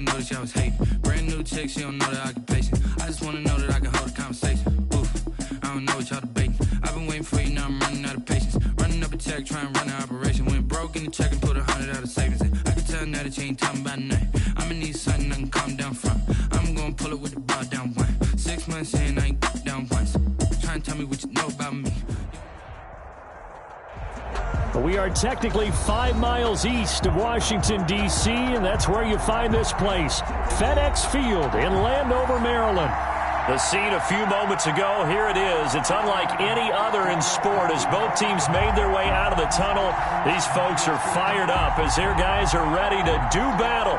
ain't noticed y'all was hating. Brand new chick, she don't know that occupation. I just wanna know that I can hold a conversation. Oof, I don't know what y'all debating. I've been waiting for you, now I'm running out of patience. Running up a check, trying to run an operation. Went broke in the check and put 100 out of savings in. I can tell now that you ain't talking about nothing. I'ma need something I can calm down from. I'm gonna pull it with the bar down one. 6 months in, I ain't down once. Try and tell me what you know about me. We are technically 5 miles east of Washington, D.C., and that's where you find this place, FedEx Field in Landover, Maryland. The scene a few moments ago, here it is. It's unlike any other in sport as both teams made their way out of the tunnel. These folks are fired up as their guys are ready to do battle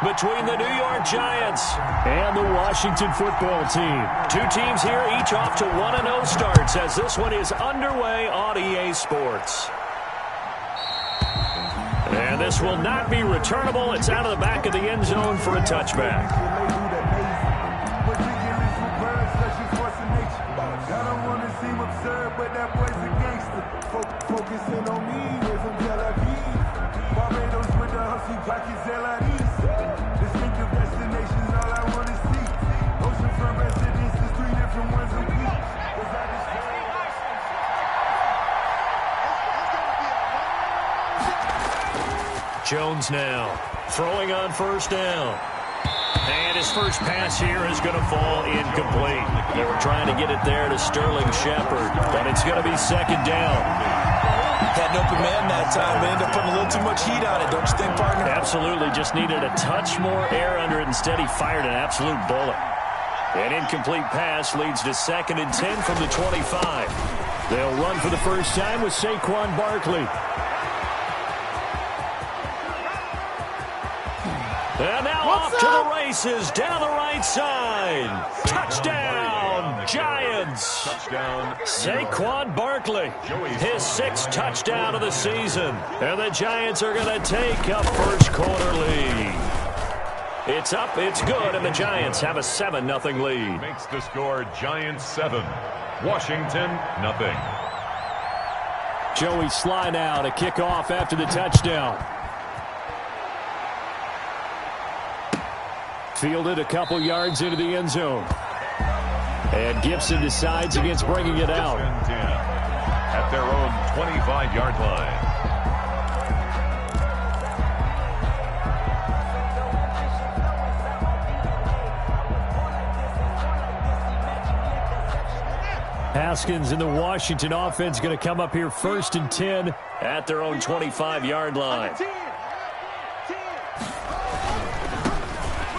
between the New York Giants and the Washington football team. Two teams here, each off to 1-0 starts as this one is underway on EA Sports. And this will not be returnable. It's out of the back of the end zone for a touchback. Jones now throwing on first down. And his first pass here is going to fall incomplete. They were trying to get it there to Sterling Shepard, but it's going to be second down. Had an open man that time, but ended up putting a little too much heat on it, don't you think, partner? Absolutely. Just needed a touch more air under it. Instead, he fired an absolute bullet. An incomplete pass leads to 2nd and 10 from the 25. They'll run for the first time with Saquon Barkley. And now off to the races, down the right side. Touchdown, Giants. Touchdown. Saquon Barkley, his 6th touchdown of the season. And the Giants are going to take a first quarter lead. It's up, it's good, and the Giants have a 7-0 lead. Makes the score Giants 7, Washington 0. Joey Sly now to kick off after the touchdown. Fielded a couple yards into the end zone. And Gibson decides against bringing it out. At their own 25-yard line. Haskins in the Washington offense going to come up here 1st and 10 at their own 25-yard line.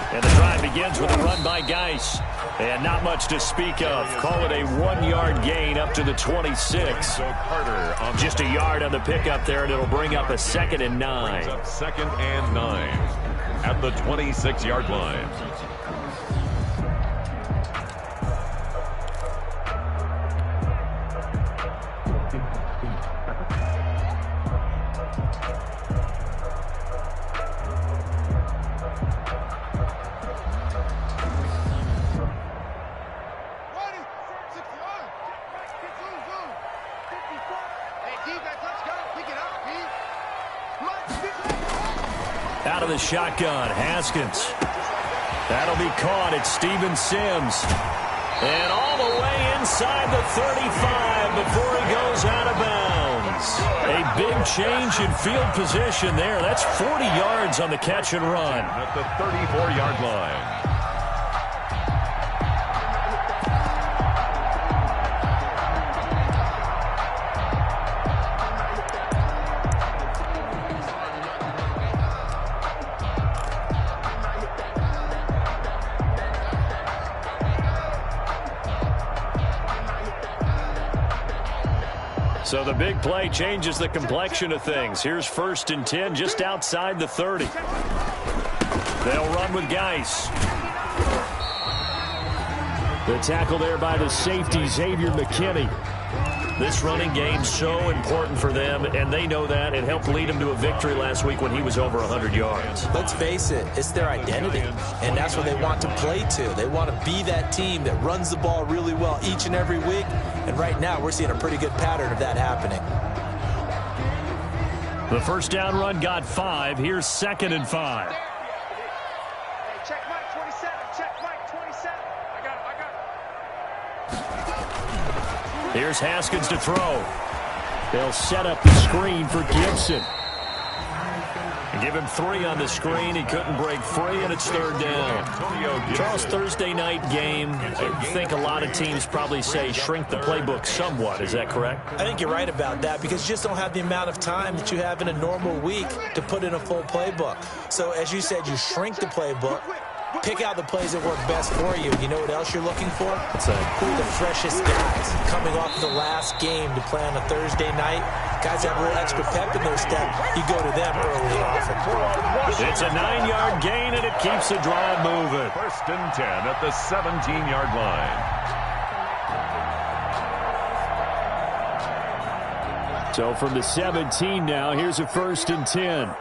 And the drive begins with a run by Geis. And not much to speak of. Call it a 1-yard gain up to the 26. Just a yard on the pickup there, and it'll bring up a 2nd and 9. 2nd and 9 at the 26-yard line. Out of the shotgun, Haskins. That'll be caught at Steven Sims. And all the way inside the 35 before he goes out of bounds. A big change in field position there. That's 40 yards on the catch and run. At the 34-yard line. So the big play changes the complexion of things. Here's 1st and 10 just outside the 30. They'll run with Geis. The tackle there by the safety, Xavier McKinney. This running game so important for them, and they know that. It helped lead them to a victory last week when he was over 100 yards. Let's face it, it's their identity, and that's what they want to play to. They want to be that team that runs the ball really well each and every week, and right now we're seeing a pretty good pattern of that happening. The first down run got 5. Here's 2nd and 5. Check Mike 27. Check Mike 27. I got it. Here's Haskins to throw. They'll set up the screen for Gibson. Give him 3 on the screen. He couldn't break free, and it's third down. Charles, Thursday night game, I think a lot of teams probably say shrink the playbook somewhat. Is that correct? I think you're right about that because you just don't have the amount of time that you have in a normal week to put in a full playbook. So, as you said, you shrink the playbook, pick out the plays that work best for you. You know what else you're looking for? Who are the freshest guys coming off of the last game to play on a Thursday night? Guys have a little extra pep in their step. You go to them early and often. It's a 9-yard gain, and it keeps the drive moving. 1st and 10 at the 17-yard line. So from the 17 now, here's a 1st and 10.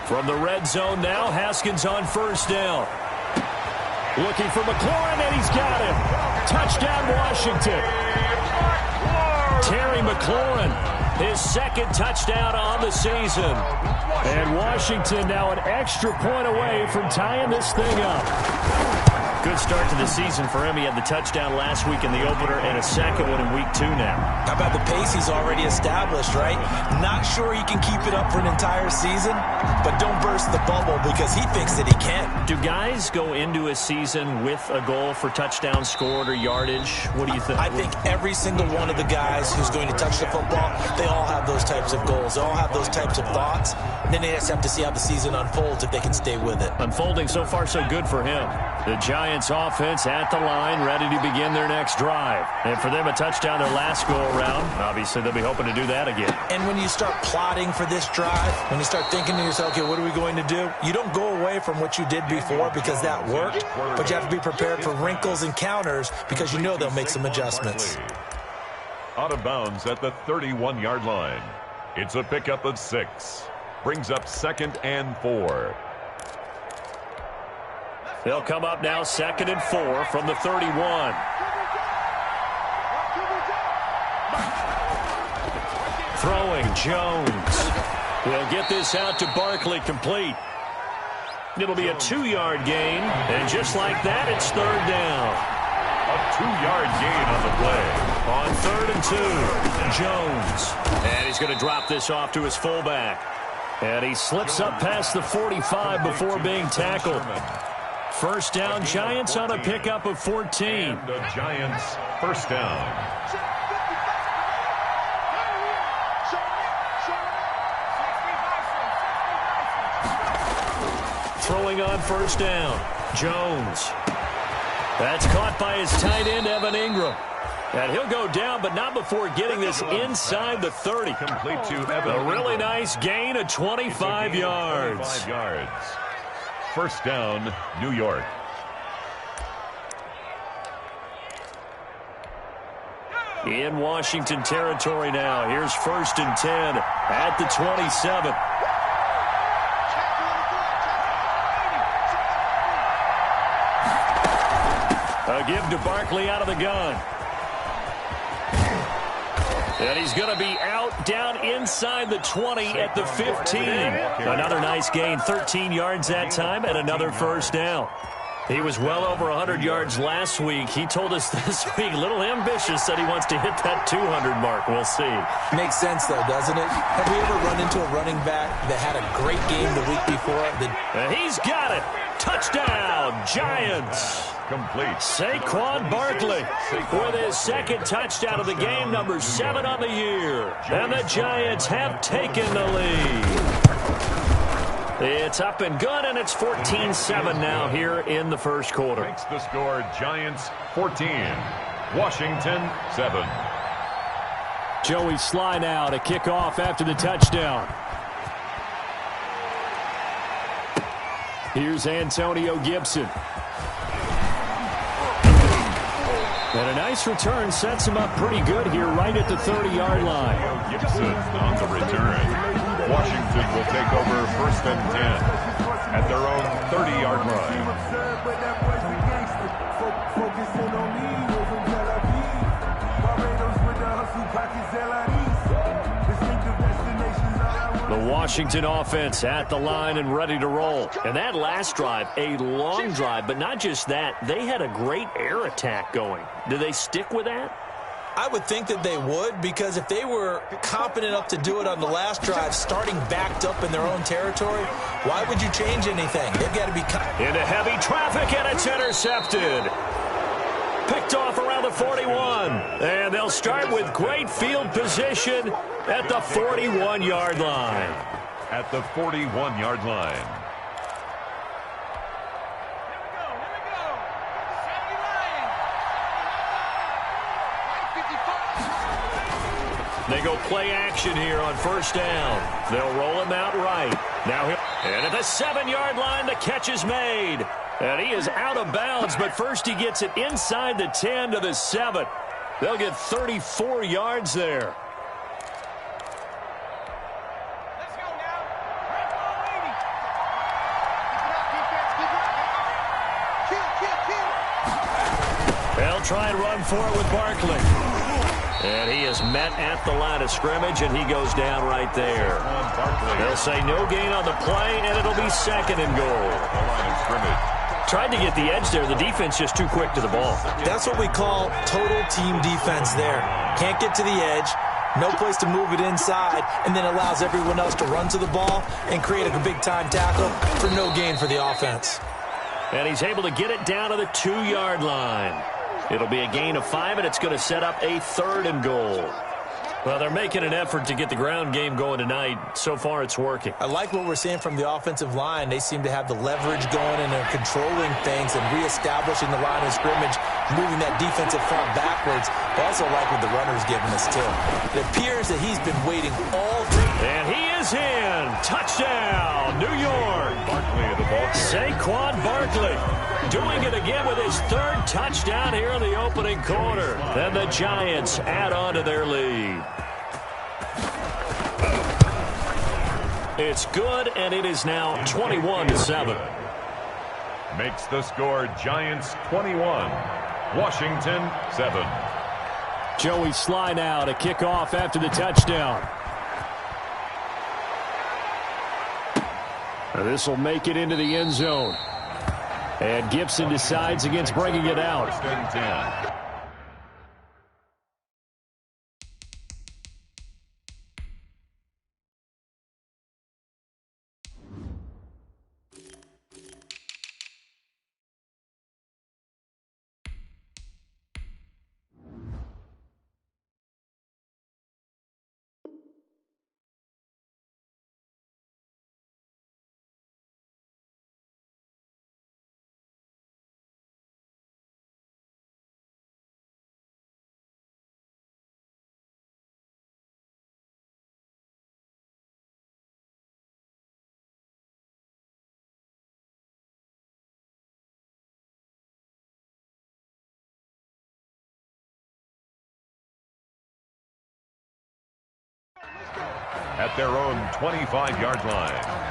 From the red zone now, Haskins on 1st down. Looking for McLaurin, and he's got him. Touchdown, Washington. Terry McLaurin, his 2nd touchdown on the season. And Washington now an extra point away from tying this thing up. Good start to the season for him. He had the touchdown last week in the opener and a 2nd one in week 2 now. How about the pace he's already established, right? Not sure he can keep it up for an entire season, but don't burst the bubble because he thinks that he can. Do guys go into a season with a goal for touchdowns scored or yardage? What do you think? I think every single one of the guys who's going to touch the football, they all have those types of goals. They all have those types of thoughts. And then they just have to see how the season unfolds if they can stay with it. Unfolding so far so good for him. The Giants offense at the line, ready to begin their next drive. And for them, a touchdown their last go-around. Obviously, they'll be hoping to do that again. And when you start plotting for this drive, when you start thinking to yourself, okay, what are we going to do? You don't go away from what you did before because that worked, but you have to be prepared for wrinkles and counters because you know they'll make some adjustments. Out of bounds at the 31-yard line. It's a pickup of 6. Brings up 2nd and 4. They'll come up now 2nd and 4 from the 31. Throwing Jones. Will get this out to Barkley, complete. It'll be a 2-yard gain, and just like that, it's 3rd down. A 2-yard gain on the play. On 3rd and 2, Jones. And he's going to drop this off to his fullback. And he slips up past the 45 before being tackled. 1st down, Giants on a pickup of 14. And the Giants 1st down. Throwing on 1st down, Jones. That's caught by his tight end, Evan Ingram. And he'll go down, but not before getting this inside the 30. Complete to Evan. A really nice gain of 25 yards. 25 yards. 1st down, New York. In Washington territory now. Here's 1st and 10 at the 27. A give to Barkley out of the gun. And he's going to be out down inside the 20 at the 15. Another nice gain, 13 yards that time, and another 1st down. He was well over 100 yards last week. He told us this week, a little ambitious, that he wants to hit that 200 mark. We'll see. Makes sense, though, doesn't it? Have we ever run into a running back that had a great game the week before? He's got it. Touchdown, Giants. Complete. Saquon Barkley with his 2nd touchdown of the game, number 7 on the year. And the Giants have taken the lead. It's up and good, and it's 14-7 now here in the 1st quarter. Makes the score Giants 14, Washington 7. Joey Sly now to kick off after the touchdown. Here's Antonio Gibson. And a nice return sets him up pretty good here right at the 30-yard line. Gibson on the return. Washington will take over 1st and 10 at their own 30-yard line. The Washington offense at the line and ready to roll. And that last drive, a long drive, but not just that. They had a great air attack going. Do they stick with that? I would think that they would, because if they were competent enough to do it on the last drive, starting backed up in their own territory, why would you change anything? They've got to be... Into heavy traffic, and it's intercepted. Picked off around the 41. And they'll start with great field position at the 41-yard line. At the 41-yard line. They go play action here on first down. They'll roll him out right. Now and at the 7-yard line, the catch is made. And he is out of bounds, but first he gets it inside the 10 to the 7. They'll get 34 yards there. Let's go now. Red ball 80. Keep it up, defense. Keep it up. Kill. They'll try and run for it with Barkley. And he is met at the line of scrimmage, and he goes down right there. They'll say no gain on the play, and it'll be 2nd and goal. Tried to get the edge there. The defense just too quick to the ball. That's what we call total team defense there. Can't get to the edge, no place to move it inside, and then allows everyone else to run to the ball and create a big-time tackle for no gain for the offense. And he's able to get it down to the 2-yard line. It'll be a gain of 5, and it's going to set up a 3rd and goal. Well, they're making an effort to get the ground game going tonight. So far, it's working. I like what we're seeing from the offensive line. They seem to have the leverage going, and they're controlling things and reestablishing the line of scrimmage, moving that defensive front backwards. I also like what the runner's giving us, too. It appears that he's been waiting all day. And he is in. Touchdown, New York. Saquon Barkley doing it again with his 3rd touchdown here in the opening quarter. And the Giants add on to their lead. It's good, and it is now 21-7. Makes the score Giants 21, Washington 7. Joey Sly now to kick off after the touchdown. This will make it into the end zone. And Gibson decides against bringing it out. 1st and 10. At their own 25-yard line.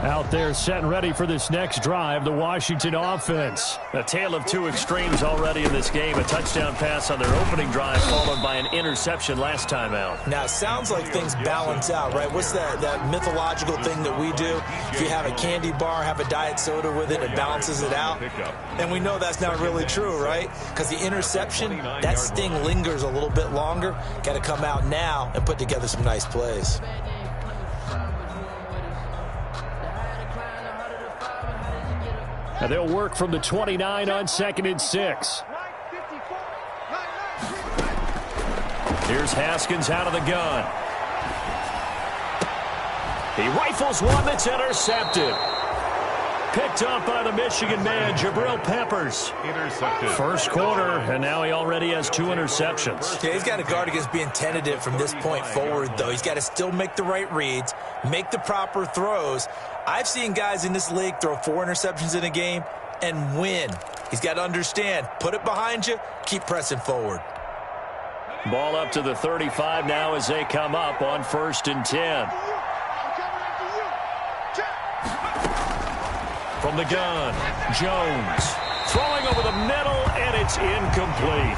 Out there set and ready for this next drive, the Washington offense. A tale of two extremes already in this game. A touchdown pass on their opening drive followed by an interception last time out. Now, it sounds like things balance out, right? What's that mythological thing that we do? If you have a candy bar, have a diet soda with it, it balances it out. And we know that's not really true, right? Because the interception, that sting lingers a little bit longer. Got to come out now and put together some nice plays. Now they'll work from the 29 on 2nd and 6. Here's Haskins out of the gun. He rifles one that's intercepted. Picked up by the Michigan man, Jabril Peppers. Intercepted. First quarter, and now he already has 2 interceptions. Yeah, he's got to guard against being tentative from this point forward, though. He's got to still make the right reads, make the proper throws. I've seen guys in this league throw 4 interceptions in a game and win. He's got to understand, put it behind you, keep pressing forward. Ball up to the 35 now as they come up on 1st and 10. From the gun, Jones throwing over the middle, and it's incomplete.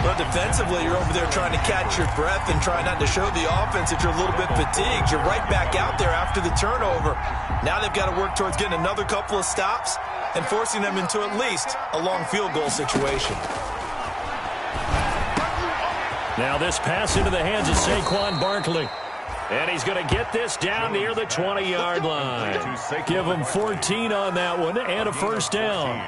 Well, defensively, you're over there trying to catch your breath and try not to show the offense that you're a little bit fatigued. You're right back out there after the turnover. Now they've got to work towards getting another couple of stops and forcing them into at least a long field goal situation. Now this pass into the hands of Saquon Barkley. And he's going to get this down near the 20-yard line. Give him 14 on that one and a first down.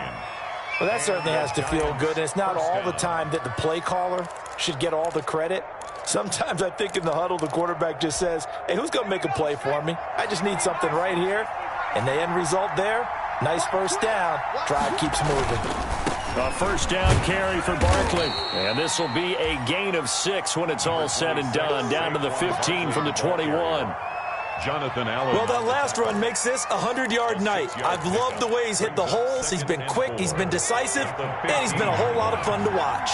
Well, that certainly has to feel good. And it's not all the time that the play caller should get all the credit. Sometimes I think in the huddle, the quarterback just says, hey, who's going to make a play for me? I just need something right here. And the end result there, nice first down. Drive keeps moving. A first down carry for Barkley. And this will be a gain of 6 when it's all said and done. Down to the 15 from the 21. Jonathan Allen. Well, that last run makes this a 100-yard night. I've loved the way he's hit the holes. He's been quick, he's been decisive, and he's been a whole lot of fun to watch.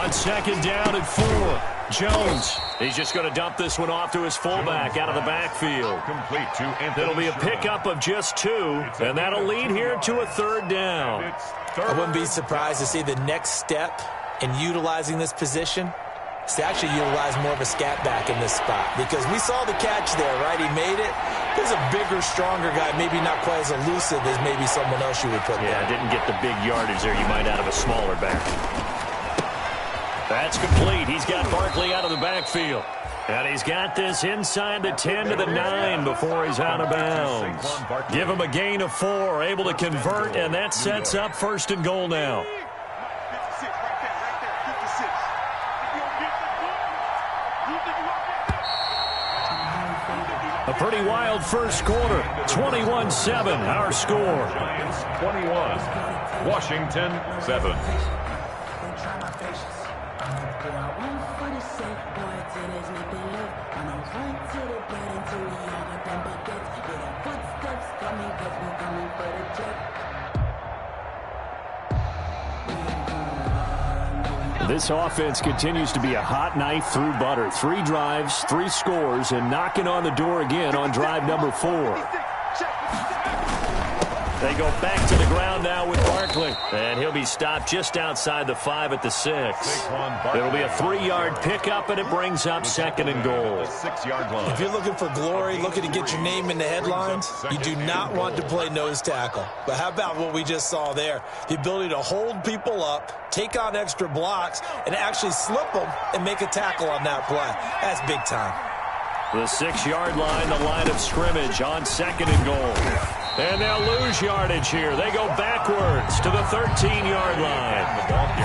On 2nd down and 4. Jones. He's just going to dump this one off to his fullback out of the backfield. Complete to Anthony. It'll be a pickup of just 2, and that'll lead here to a 3rd down. I wouldn't be surprised to see the next step in utilizing this position is to actually utilize more of a scat back in this spot, because we saw the catch there, right? He made it. There's a bigger, stronger guy, maybe not quite as elusive as maybe someone else you would put there. Yeah, didn't get the big yardage there you might out of a smaller back. That's complete. He's got Barkley out of the backfield. And he's got this inside the 10 to the 9 before he's out of bounds. Give him a gain of 4, able to convert, and that sets up 1st and goal now. A pretty wild first quarter. 21-7, our score. Giants 21, Washington 7. This offense continues to be a hot knife through butter. 3 drives, 3 scores, and knocking on the door again on drive number 4. They go back to the ground now with Barkley. And he'll be stopped just outside the 5 at the 6. It'll be a 3-yard pickup, and it brings up 2nd and goal. 6-yard line. If you're looking for glory, looking to get your name in the headlines, you do not want to play nose tackle. But how about what we just saw there? The ability to hold people up, take on extra blocks, and actually slip them and make a tackle on that play. That's big time. The 6-yard line, the line of scrimmage on 2nd and goal. And they'll lose yardage here. They go backwards to the 13-yard line.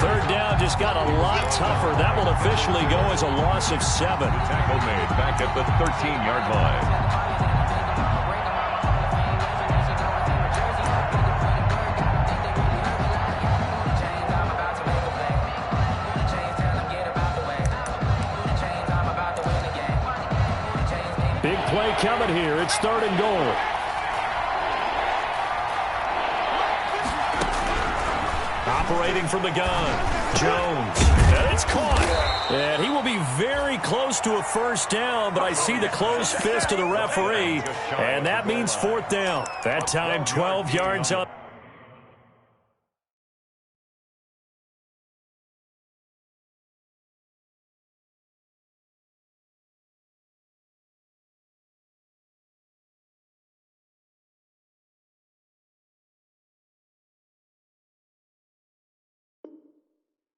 3rd down just got a lot tougher. That will officially go as a loss of 7. Tackle made back at the 13-yard line. Big play coming here. It's 3rd and goal. Operating from the gun, Jones. And it's caught. And he will be very close to a first down, but I see the closed fist of the referee, and that means 4th down. That time 12 yards up.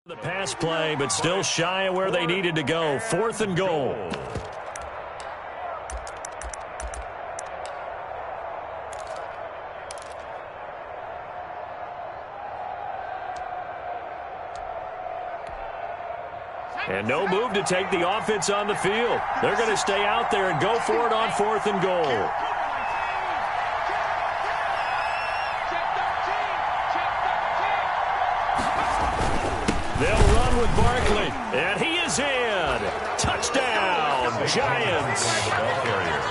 The pass play, but still shy of where they needed to go. 4th and goal. And no move to take the offense on the field. They're going to stay out there and go for it on 4th and goal. They'll run with Barkley, and he is in. Touchdown, Giants.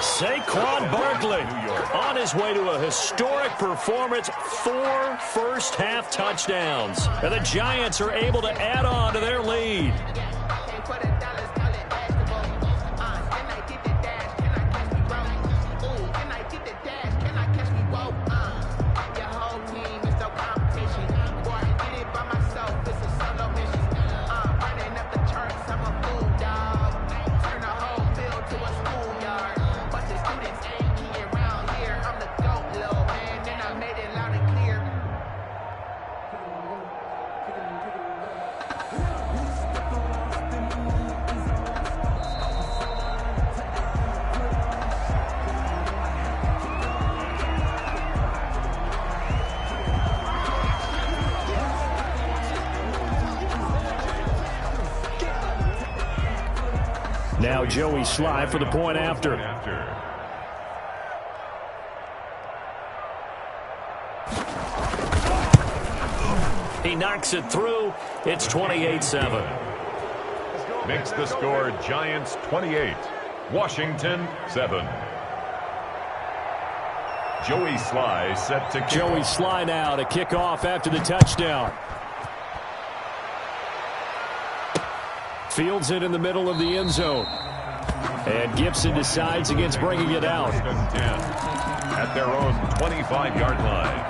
Saquon Barkley on his way to a historic performance, 4 first-half touchdowns. And the Giants are able to add on to their lead. Now Joey Sly for the point after. He knocks it through. It's 28-7. Makes the score Giants 28, Washington 7. Joey Sly set to kick. Joey Sly now to kick off after the touchdown. Fields it in the middle of the end zone. And Gibson decides against bringing it out. At their own 25-yard line.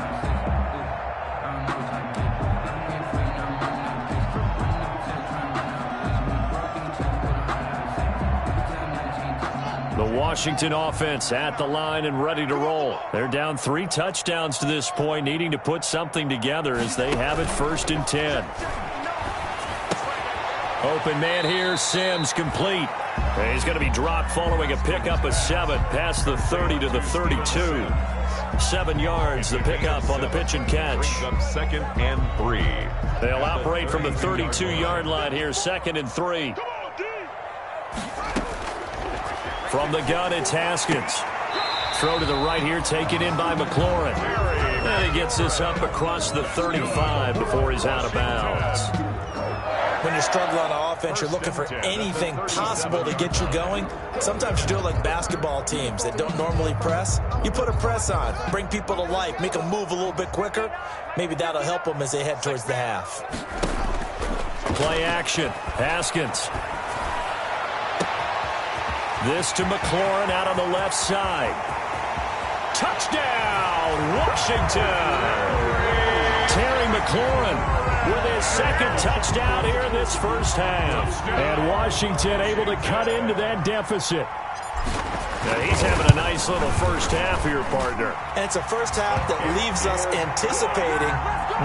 The Washington offense at the line and ready to roll. They're down 3 touchdowns to this point, needing to put something together as they have it 1st and 10. Open man here, Sims complete. He's going to be dropped following a pickup of 7 past the 30 to the 32. 7 yards, the pickup on the pitch and catch. 2nd and 3. They'll operate from the 32-yard line here, 2nd and 3. From the gun, it's Haskins. Throw to the right here, taken in by McLaurin. And he gets this up across the 35 before he's out of bounds. When you're struggling on offense, you're looking for anything possible to get you going. Sometimes you do it like basketball teams that don't normally press. You put a press on, bring people to life, make them move a little bit quicker. Maybe that'll help them as they head towards the half. Play action. Haskins. This to McLaurin out on the left side. Touchdown, Washington! Terry McLaurin with his 2nd touchdown here in this first half. And Washington able to cut into that deficit. Now he's having a nice little first half here, partner. And it's a first half that leaves us anticipating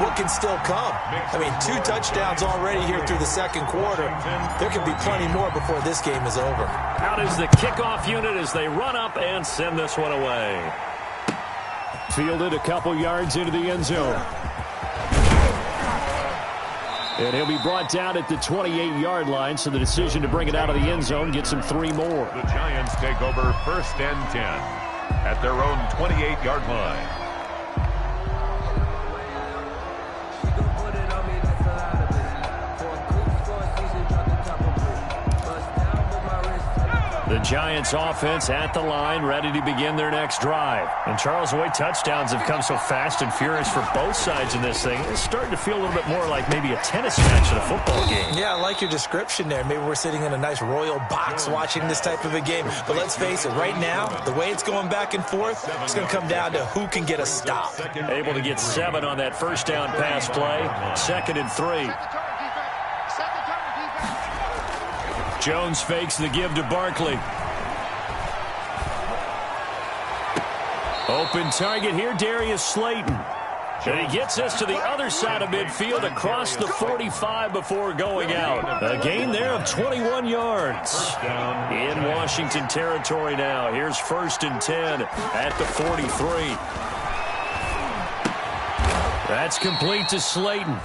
what can still come. I mean, 2 touchdowns already here through the 2nd quarter. There can be plenty more before this game is over. Out is the kickoff unit as they run up and send this one away. Fielded a couple yards into the end zone. And he'll be brought down at the 28-yard line, so the decision to bring it out of the end zone gets him 3 more. The Giants take over 1st and 10 at their own 28-yard line. The Giants offense at the line, ready to begin their next drive. And Charles, the way touchdowns have come so fast and furious for both sides in this thing, it's starting to feel a little bit more like maybe a tennis match in a football game. Yeah, I like your description there. Maybe we're sitting in a nice royal box watching this type of a game. But let's face it, right now, the way it's going back and forth, it's going to come down to who can get a stop. Able to get 7 on that first down pass play. 2nd and 3. Jones fakes the give to Barkley. Open target here, Darius Slayton. And he gets us to the other side of midfield across the 45 before going out. A gain there of 21 yards. In Washington territory now. Here's 1st and 10 at the 43. That's complete to Slayton.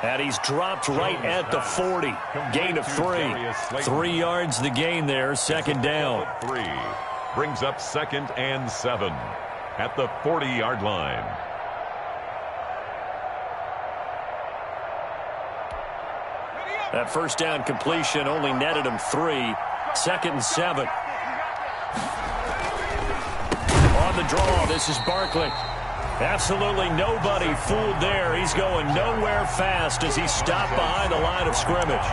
And he's dropped right at the 40. Gain of 3. 3 yards the gain there, 2nd down. 3 brings up 2nd and 7 at the 40-yard line. That first down completion only netted him 3. 2nd and 7. the draw. This is Barkley. Absolutely nobody fooled there. He's going nowhere fast as he's stopped behind the line of scrimmage.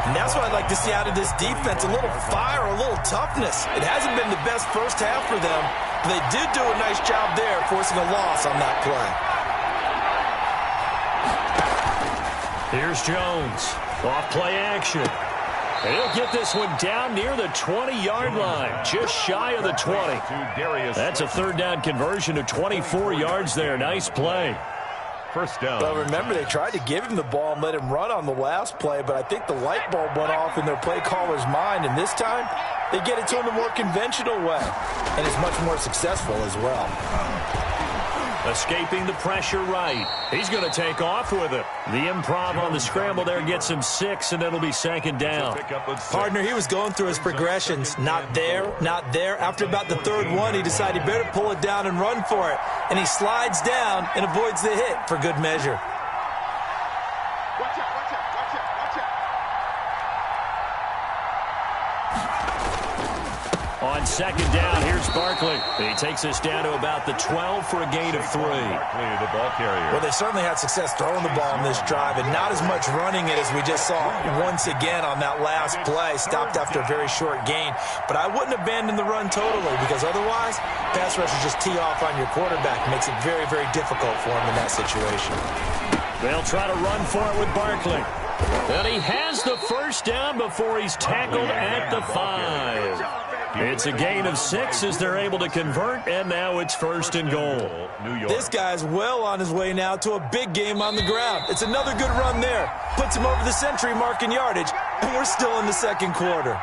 And that's what I'd like to see out of this defense, a little fire, a little toughness. It hasn't been the best first half for them, but they did do a nice job there forcing a loss on that play. Here's Jones. Off play action. And he'll get this one down near the 20-yard line, just shy of the 20. That's a third down conversion of 24 yards there. Nice play. First down. Well, remember, they tried to give him the ball and let him run on the last play, but I think the light bulb went off in their play caller's mind, and this time they get it to him the more conventional way, and it's much more successful as well. Escaping the pressure right. He's going to take off with it. The improv on the scramble there gets him 6, and it'll be second down. Partner, he was going through his progressions. Not there, not there. After about the third one, he decided he better pull it down and run for it. And he slides down and avoids the hit for good measure. Watch out, watch out, watch out, watch out. On second down, here's Barkley. He takes us down to about the 12 for a gain of 3. Barkley, the ball carrier. Well, they certainly had success throwing the ball in this drive, and not as much running it as we just saw once again on that last play. Stopped after a very short gain. But I wouldn't abandon the run totally, because otherwise, pass rushers just tee off on your quarterback. Makes it very, very difficult for him in that situation. They'll try to run for it with Barkley. And he has the first down before he's tackled at the 5. It's a gain of 6 as they're able to convert, and now it's first and goal. This guy's well on his way now to a big game on the ground. It's another good run there. Puts him over the century mark in yardage, and we're still in the second quarter.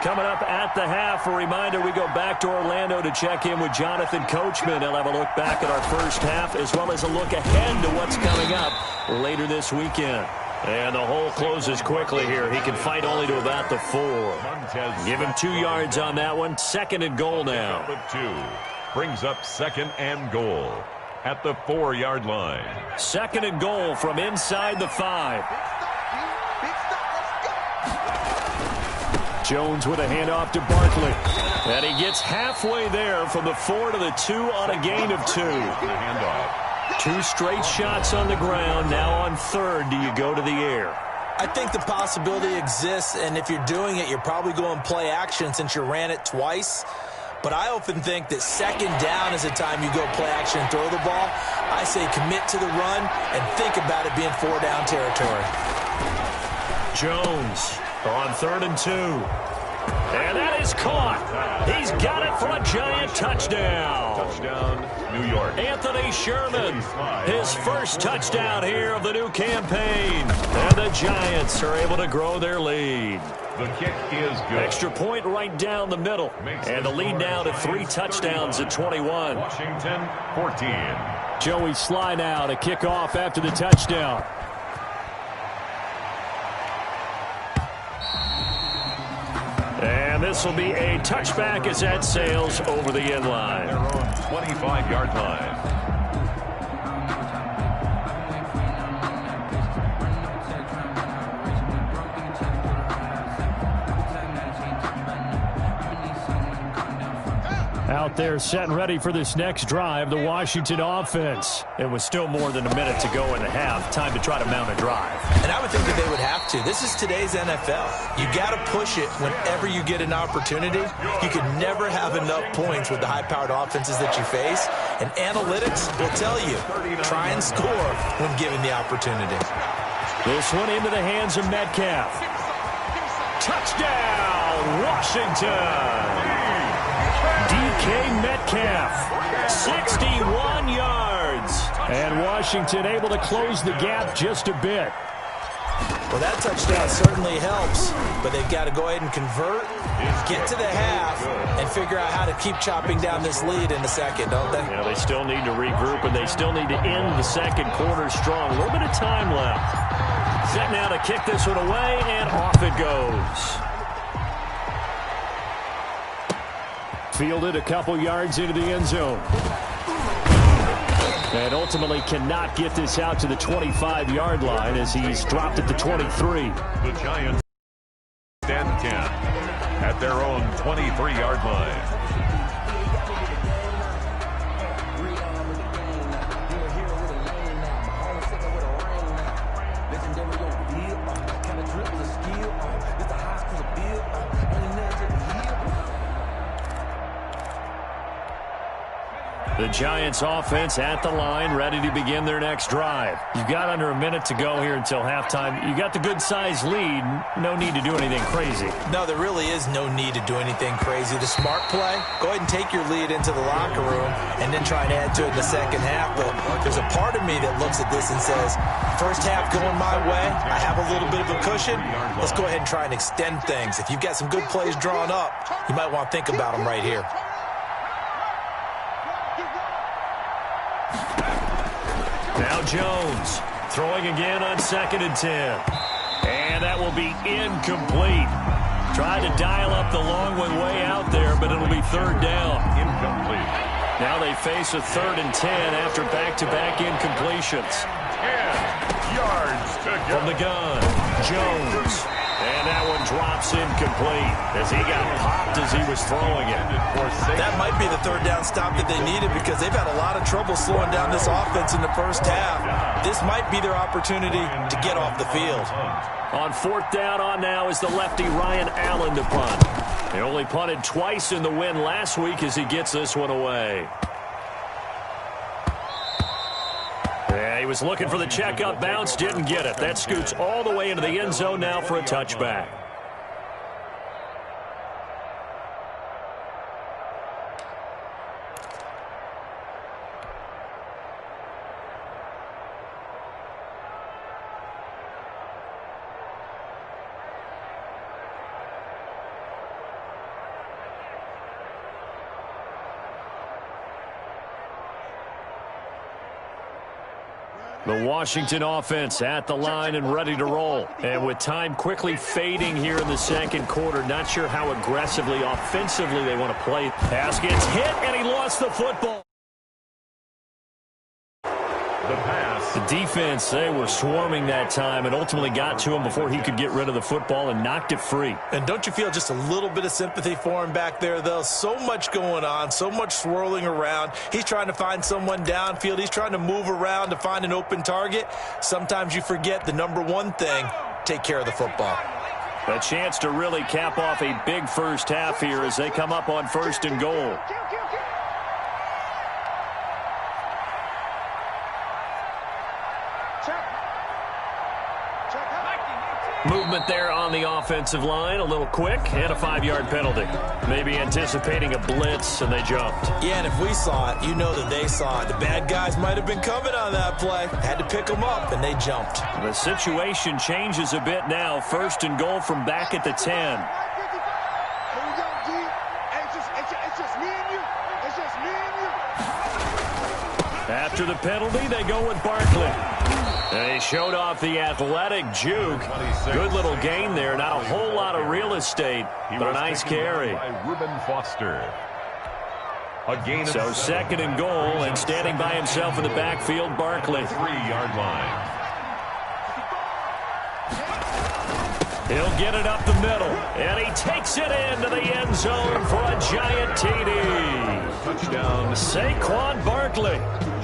Coming up at the half, a reminder, we go back to Orlando to check in with Jonathan Coachman. He'll have a look back at our first half as well as a look ahead to what's coming up later this weekend. And the hole closes quickly here. He can fight only to about the 4. Give him 2 yards on that one. Second and goal now. 2 brings up second and goal at the 4-yard line. Second and goal from inside the 5. Jones with a handoff to Barkley. And he gets halfway there from the 4 to the 2 on a gain of 2. Handoff. 2 straight shots on the ground. Now on third, do you go to the air? I think the possibility exists, and if you're doing it, you're probably going play action since you ran it twice. But I often think that second down is the time you go play action and throw the ball. I say commit to the run and think about it being 4-down territory. Jones on 3rd and 2. And that is caught. He's got it for a giant touchdown. Touchdown, New York. Anthony Sherman, his first touchdown here of the new campaign. And the Giants are able to grow their lead. The kick is good. Extra point right down the middle. And the lead now to 3 touchdowns at 21. Washington, 14. Joey Sly now to kick off after the touchdown. And this will be a touchback as that sails over the end line. Their own 25-yard line. Out there set and ready for this next drive, the Washington offense. It was still more than a minute to go in the half. Time to try to mount a drive. And I would think that they would have to. This is today's NFL. You got to push it whenever you get an opportunity. You can never have enough points with the high-powered offenses that you face. And analytics will tell you, try and score when given the opportunity. This one into the hands of Metcalf. Touchdown, Washington! DK Metcalf, 61 yards. And Washington able to close the gap just a bit. Well, that touchdown certainly helps, but they've got to go ahead and convert, get to the half, and figure out how to keep chopping down this lead in the second, don't they? Yeah, they still need to regroup, and they still need to end the second quarter strong. A little bit of time left. Set now to kick this one away, and off it goes. Fielded a couple yards into the end zone. And ultimately cannot get this out to the 25-yard line as he's dropped at the 23. The Giants stand 10 at their own 23-yard line. The Giants offense at the line, ready to begin their next drive. You've got under a minute to go here until halftime. You got the good-sized lead. No need to do anything crazy. No, there really is no need to do anything crazy. The smart play, go ahead and take your lead into the locker room and then try and add to it in the second half. But there's a part of me that looks at this and says, first half going my way, I have a little bit of a cushion. Let's go ahead and try and extend things. If you've got some good plays drawn up, you might want to think about them right here. Now Jones throwing again on 2nd and 10. And that will be incomplete. Tried to dial up the long one way out there, but it'll be 3rd down. Incomplete. Now they face a 3rd and 10 after back-to-back incompletions. 10 yards to go. From the gun, Jones. And that one drops incomplete as he got popped as he was throwing it. That might be the 3rd down stop that they needed because they've had a lot of trouble slowing down this offense in the first half. This might be their opportunity to get off the field. On 4th down on now is the lefty Ryan Allen to punt. He only punted twice in the win last week as he gets this one away. Yeah, he was looking for the checkup bounce, didn't get it. That scoots all the way into the end zone now for a touchback. The Washington offense at the line and ready to roll. And with time quickly fading here in the second quarter, not sure how aggressively, offensively they want to play. Pass gets hit, and he lost the football. The pass. The defense, they were swarming that time and ultimately got to him before he could get rid of the football and knocked it free. And don't you feel just a little bit of sympathy for him back there, though? So much going on, so much swirling around. He's trying to find someone downfield. He's trying to move around to find an open target. Sometimes you forget the number one thing, take care of the football. A chance to really cap off a big first half here as they come up on 1st and goal. Movement there on the offensive line, a little quick, and a 5-yard penalty. Maybe anticipating a blitz, and they jumped. Yeah, and if we saw it, you know that they saw it. The bad guys might have been coming on that play. Had to pick them up, and they jumped. The situation changes a bit now. 1st and goal from back at the 10. After the penalty, they go with Barkley. And he showed off the athletic juke. Good little gain there. Not a whole lot of real estate, but a nice carry. Reuben Foster. So 2nd and goal, and standing by himself in the backfield, Barkley. 3-yard line. He'll get it up the middle, and he takes it into the end zone for a giant TD. Touchdown. Saquon Barkley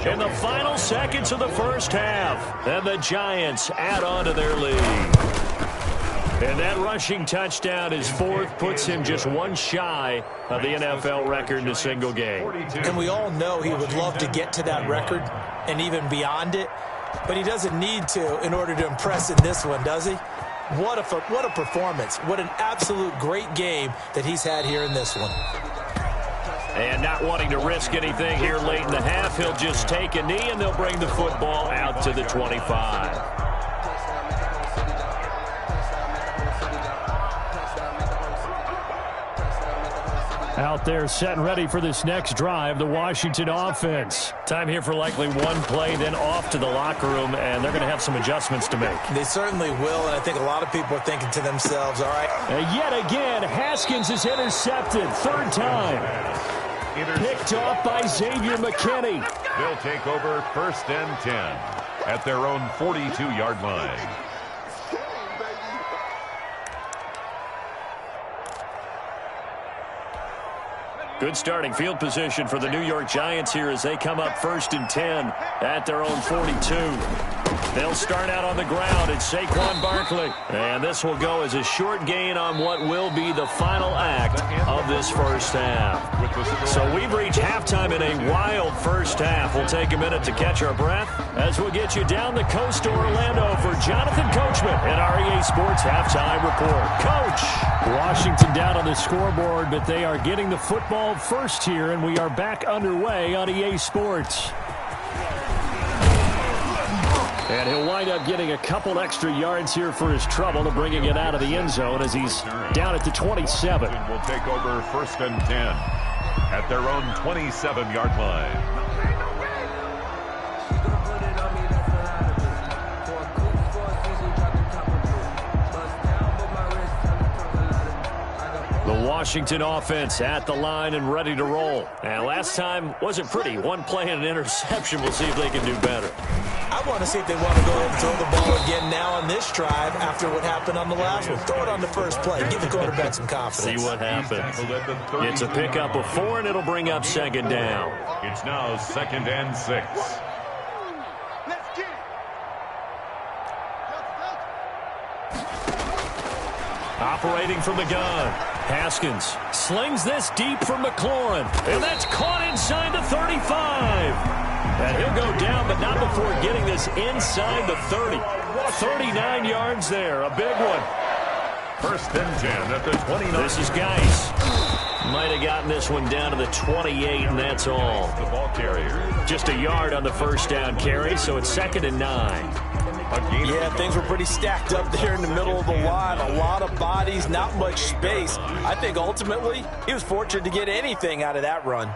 in the final seconds of the first half. And the Giants add on to their lead. And that rushing touchdown is 4th, puts him just one shy of the NFL record in a single game. And we all know he would love to get to that record and even beyond it, but he doesn't need to in order to impress in this one, does he? What a performance. What an absolute great game that he's had here in this one. And not wanting to risk anything here late in the half, he'll just take a knee, and they'll bring the football out to the 25. Out there set and ready for this next drive, the Washington offense. Time here for likely one play, then off to the locker room, and they're going to have some adjustments to make. They certainly will, and I think a lot of people are thinking to themselves, all right. Yet again, Haskins is intercepted, 3rd time. Picked off by Xavier McKinney. They'll take over 1st and 10 at their own 42-yard line. Good starting field position for the New York Giants here as they come up 1st and 10 at their own 42. They'll start out on the ground. It's Saquon Barkley. And this will go as a short gain on what will be the final act of this first half. So we've reached halftime in a wild first half. We'll take a minute to catch our breath as we'll get you down the coast to Orlando for Jonathan Coachman at our EA Sports Halftime Report. Coach! Washington down on the scoreboard, but they are getting the football first here, and we are back underway on EA Sports. And he'll wind up getting a couple extra yards here for his trouble to bringing it out of the end zone as he's down at the 27. Will take over 1st and 10 at their own 27-yard line. The Washington offense at the line and ready to roll. And last time wasn't pretty. One play and an interception. We'll see if they can do better. I want to see if they want to go ahead and throw the ball again now on this drive after what happened on the last one. Throw it on the first play. Give the quarterback some confidence. See what happens. It's a pickup of 4, and it'll bring up 2nd down. It's now 2nd and 6. Operating from the gun. Haskins slings this deep for McLaurin, and that's caught inside the 35. And he'll go down, but not before getting this inside the 30. 39 yards there, a big one. 1st and 10 at the 29. This is Geis. Might have gotten this one down to the 28, and that's all. The ball carrier. Just a yard on the first down carry, so it's 2nd and 9. Yeah, things were pretty stacked up there in the middle of the line. A lot of bodies, not much space. I think ultimately he was fortunate to get anything out of that run.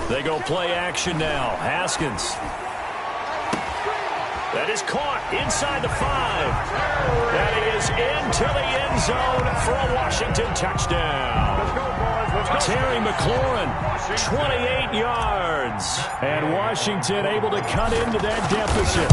They go play action now. Haskins. That is caught inside the 5. That is into the end zone for a Washington touchdown. Terry McLaurin, 28 yards. And Washington able to cut into that deficit.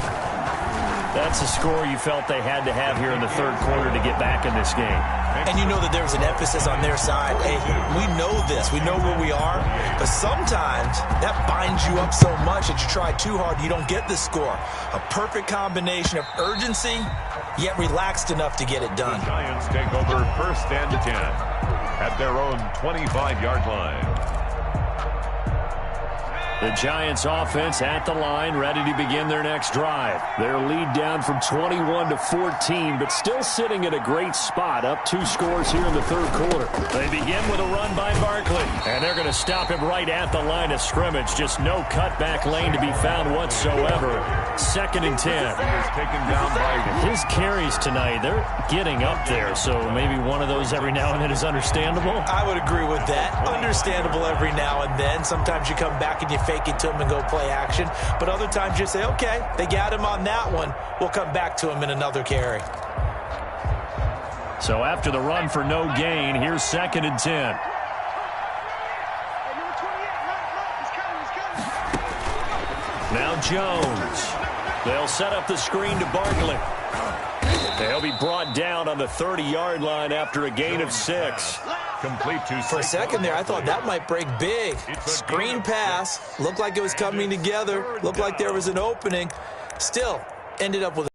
That's a score you felt they had to have here in the 3rd quarter to get back in this game. And you know that there's an emphasis on their side. Hey, we know this. We know where we are. But sometimes that binds you up so much that you try too hard, you don't get the score. A perfect combination of urgency, yet relaxed enough to get it done. The Giants take over 1st and 10 at their own 25-yard line. The Giants offense at the line, ready to begin their next drive. Their lead down from 21 to 14, but still sitting at a great spot, up 2 scores here in the 3rd quarter. They begin with a run by Barkley, and they're going to stop him right at the line of scrimmage. Just no cutback lane to be found whatsoever. 2nd and 10. He is taken down by his carries tonight. They're getting up there, so maybe one of those every now and then is understandable. I would agree with that. Understandable every now and then. Sometimes you come back and you fake it to him and go play action. But other times you say, okay, they got him on that one. We'll come back to him in another carry. So after the run for no gain, here's 2nd and 10. Now Jones. They'll set up the screen to Barkley. They'll be brought down on the 30-yard line after a gain of 6. Complete to For a second there, I thought that might break big. Screen pass. Looked like it was coming together. Looked like there was an opening. Still, ended up with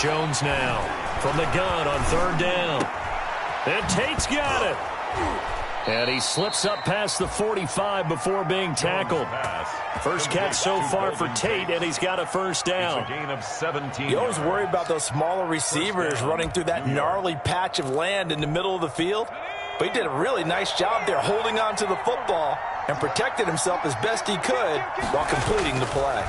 Jones now from the gun on 3rd down. And Tate's got it. And he slips up past the 45 before being tackled. First catch so far for Tate, and he's got a first down. It's a gain of 17. You always worry about those smaller receivers running through that gnarly patch of land in the middle of the field. But he did a really nice job there holding on to the football and protected himself as best he could while completing the play.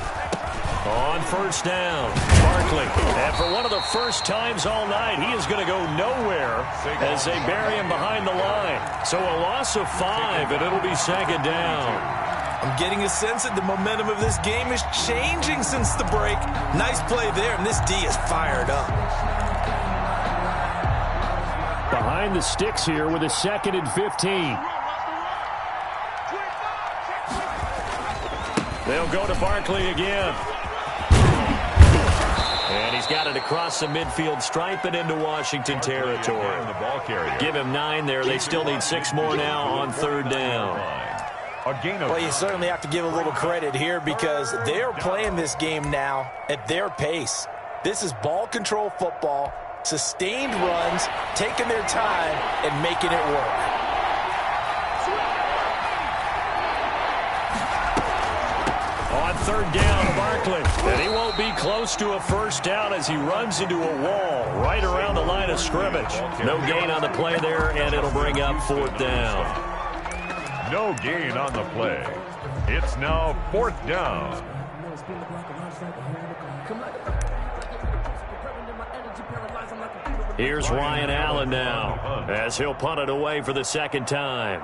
On first down, Barkley. And for one of the first times all night, he is going to go nowhere as they bury him behind the line. So a loss of 5, and it'll be 2nd down. I'm getting a sense that the momentum of this game is changing since the break. Nice play there, and this D is fired up. Behind the sticks here with a 2nd and 15. They'll go to Barkley again. And he's got it across the midfield stripe and into Washington territory. Give him 9 there. They still need 6 more now on 3rd down. Well, you certainly have to give a little credit here because they're playing this game now at their pace. This is ball control football, sustained runs, taking their time, and making it work. On 3rd down, Barkley. And he won't be close to a 1st down as he runs into a wall right around the line of scrimmage. No gain on the play there, and it'll bring up 4th down. No gain on the play. It's now 4th down. Here's Ryan Allen now as he'll punt it away for the 2nd time.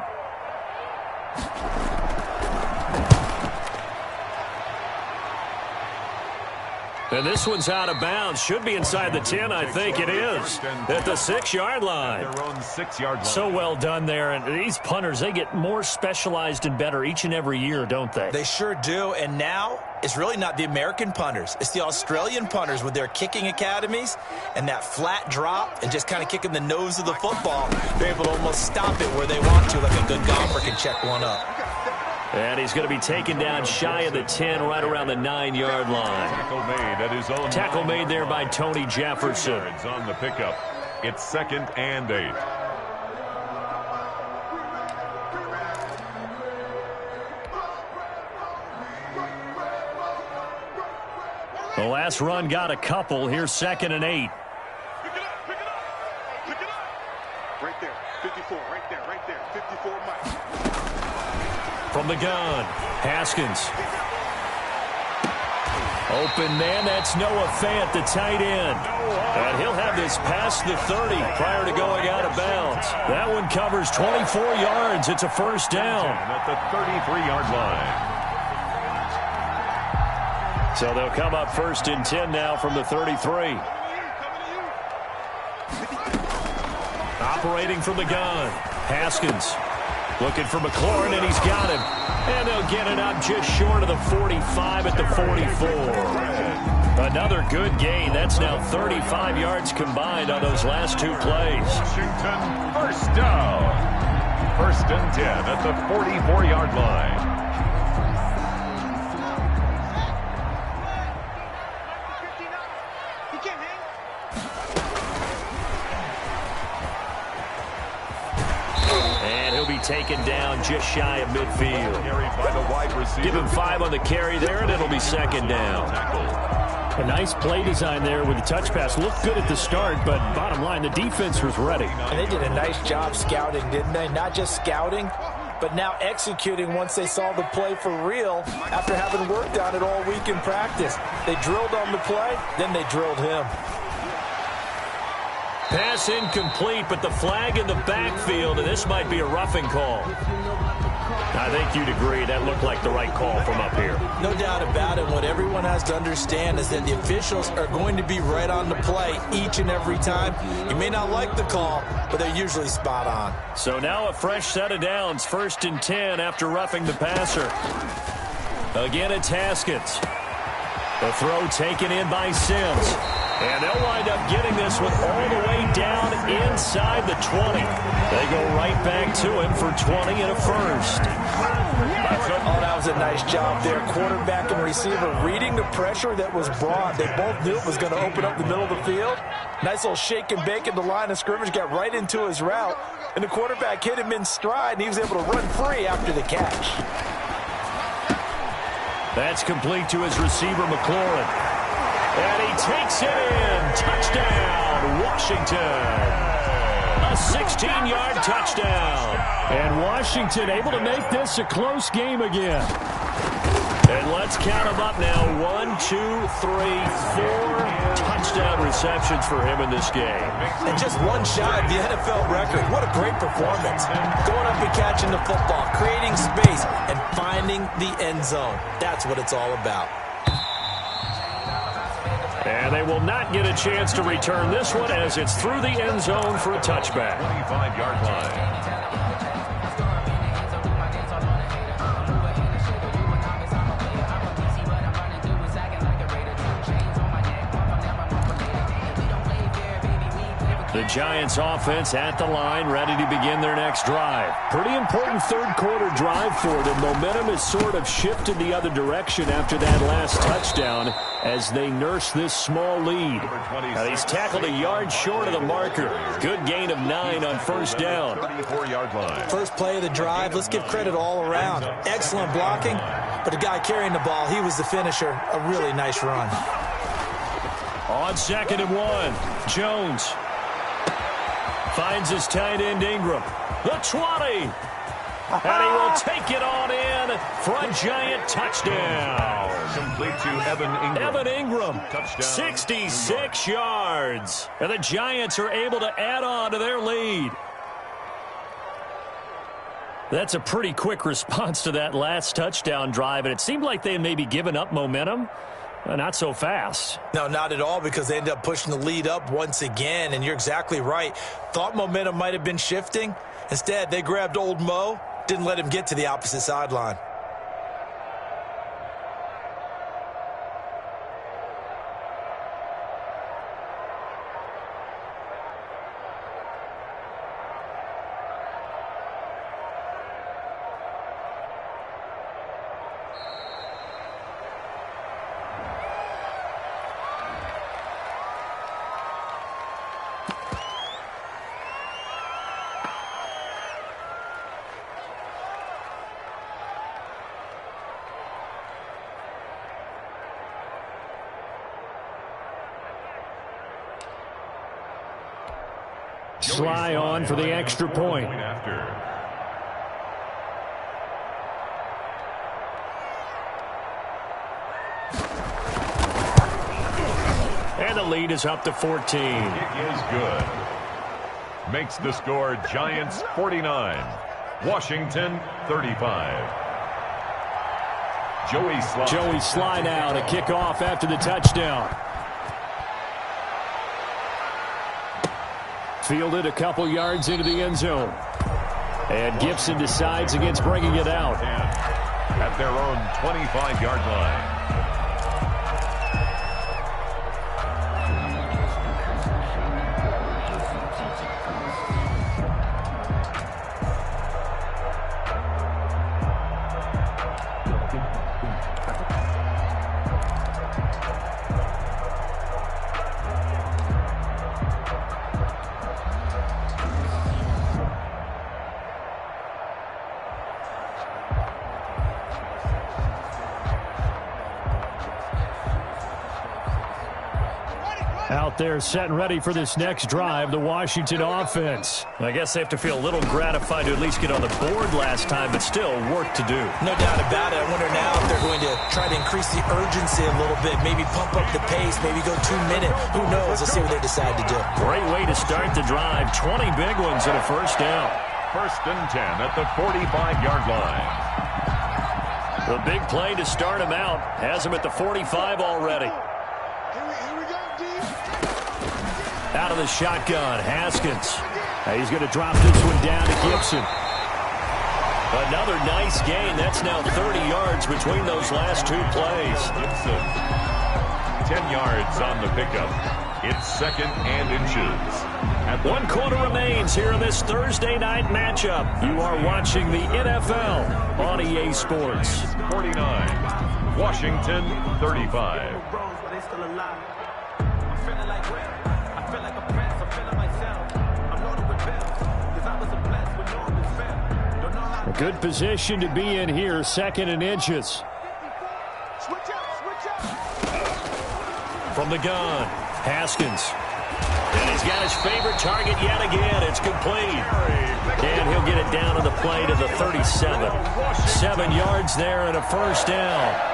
And this one's out of bounds. Should be inside the 10, I think it is. At the 6-yard line. Their own 6-yard line. So well done there. And these punters, they get more specialized and better each and every year, don't they? They sure do. And now it's really not the American punters. It's the Australian punters with their kicking academies and that flat drop and just kind of kicking the nose of the football. They're able to almost stop it where they want to, like a good golfer can check one up. And he's going to be taken down shy of the 10, right around the 9-yard line. Tackle made at his own. Tackle made there by Tony Jefferson. It's on the pickup. It's 2nd and 8. The last run got a couple. Here's 2nd and 8. Pick it up, pick it up, pick it up. Right there, 54, right there, 54 Mike. From the gun, Haskins. Open man, that's Noah Fant, the tight end. And he'll have this past the 30 prior to going out of bounds. That one covers 24 yards. It's a 1st down. At the 33-yard line. So they'll come up 1st and 10 now from the 33. Operating from the gun, Haskins. Looking for McLaurin, and he's got him. And they'll get it up just short of the 45 at the 44. Another good gain. That's now 35 yards combined on those last 2 plays. Washington, 1st down. 1st and 10 at the 44-yard line. Taken down just shy of midfield. Carried by the wide receiver. Give him 5 on the carry there, and it'll be 2nd down. A nice play design there with the touch pass. Looked good at the start, but bottom line, the defense was ready. And they did a nice job scouting, didn't they? Not just scouting, but now executing once they saw the play for real after having worked on it all week in practice. They drilled on the play, then they drilled him. Pass incomplete, but the flag in the backfield, and this might be a roughing call. I think you'd agree that looked like the right call from up here. No doubt about it. What everyone has to understand is that the officials are going to be right on the play each and every time. You may not like the call, but they're usually spot on. So now a fresh set of downs, 1st and 10 after roughing the passer. Again, it's Haskins. The throw taken in by Sims. And they'll wind up getting this one all the way down inside the 20. They go right back to him for 20 and a 1st. Oh, that was a nice job there. Quarterback and receiver reading the pressure that was brought. They both knew it was going to open up the middle of the field. Nice little shake and bake at the line of scrimmage, got right into his route. And the quarterback hit him in stride, and he was able to run free after the catch. That's complete to his receiver, McLaurin. And he takes it in. Touchdown, Washington. A 16-yard touchdown. And Washington able to make this a close game again. And let's count them up now. 1, 2, 3, 4 touchdown receptions for him in this game. And just one shy of the NFL record. What a great performance. Going up and catching the football, creating space, and finding the end zone. That's what it's all about. And they will not get a chance to return this one as it's through the end zone for a touchback. 25-yard line. The Giants offense at the line, ready to begin their next drive. Pretty important third quarter drive for them. Momentum has sort of shifted the other direction after that last touchdown as they nurse this small lead. Now he's tackled a yard short of the marker. Good gain of 9 on first down. 34-yard line. First play of the drive, let's give credit all around. Excellent blocking, but the guy carrying the ball, he was the finisher. A really nice run. On 2nd and 1, Jones finds his tight end Ingram. The 20. And he will take it on in for a Giant touchdown. Complete to Evan Ingram. Evan Ingram, Touchdown, 66 yards. And the Giants are able to add on to their lead. That's a pretty quick response to that last touchdown drive, and it seemed like they had maybe given up momentum. Not so fast. No, not at all, because they ended up pushing the lead up once again, and you're exactly right. Thought momentum might have been shifting. Instead, they grabbed old Mo, didn't let him get to the opposite sideline. Sly on for the extra point. And the lead is up to 14. It is good. Makes the score Giants 49, Washington 35. Joey Sly now to kick off after the touchdown. Fielded a couple yards into the end zone. And Gibson decides against bringing it out. At their own 25-yard line. Out there set and ready for this next drive, the Washington offense. I guess they have to feel a little gratified to at least get on the board last time, but still work to do. No doubt about it. I wonder now if they're going to try to increase the urgency a little bit, maybe pump up the pace, maybe go 2 minute. Who knows? Let's see what they decide to do. Great way to start the drive. 20 big ones and a first down. 1st and 10 at the 45-yard line. The big play to start him out. Has him at the 45 already. Out of the shotgun, Haskins. He's going to drop this one down to Gibson. Another nice gain. That's now 30 yards between those last 2 plays. Gibson, 10 yards on the pickup. It's 2nd and inches. 1 quarter remains here in this Thursday night matchup. You are watching the NFL on EA Sports. 49, Washington 35. A good position to be in here, 2nd and inches. From the gun, Haskins. And he's got his favorite target yet again. It's complete. And he'll get it down on the play to the 37. 7 yards there and a first down.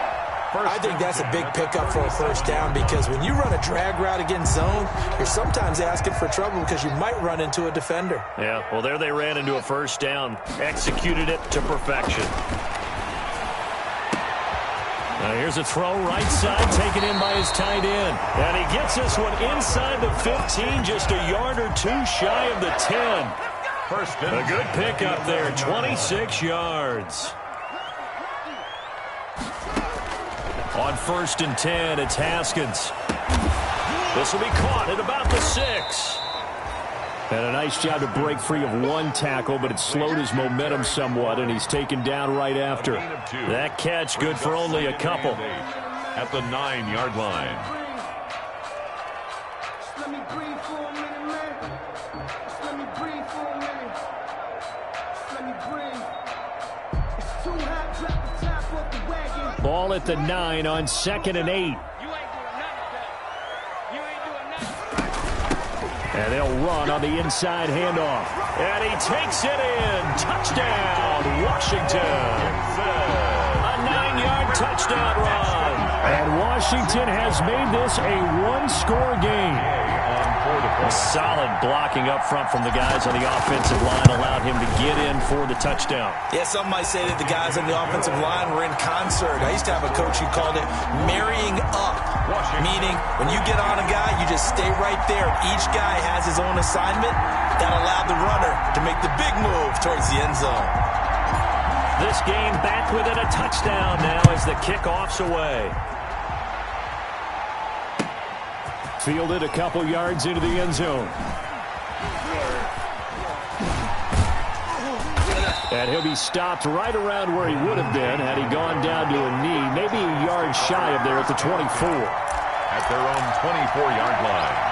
I think that's a big pickup for a first down, because when you run a drag route against zone, you're sometimes asking for trouble because you might run into a defender. Yeah, well, there they ran into a first down. Executed it to perfection. Now here's a throw right side, taken in by his tight end. And he gets this one inside the 15, just a yard or 2 shy of the 10. A good pickup there, 26 yards. On 1st and 10, it's Haskins. This will be caught at about the 6. And a nice job to break free of one tackle, but it slowed his momentum somewhat, and he's taken down right after. That catch good for only a couple. At the 9-yard line. Let me breathe for a minute, man. Just let me breathe for a minute. Just let me breathe. It's too hot, drop the top off the wagon. Ball at the 9 on 2nd and 8. And they'll run on the inside handoff. And he takes it in. Touchdown, Washington. A 9-yard touchdown run. And Washington has made this a one-score game. Solid blocking up front from the guys on the offensive line allowed him to get in for the touchdown. Yeah, some might say that the guys on the offensive line were in concert. I used to have a coach who called it marrying up, meaning when you get on a guy, you just stay right there. Each guy has his own assignment that allowed the runner to make the big move towards the end zone. This game back within a touchdown now as the kickoff's away. Fielded a couple yards into the end zone. And he'll be stopped right around where he would have been had he gone down to a knee, maybe a yard shy of there at the 24. At their own 24-yard line.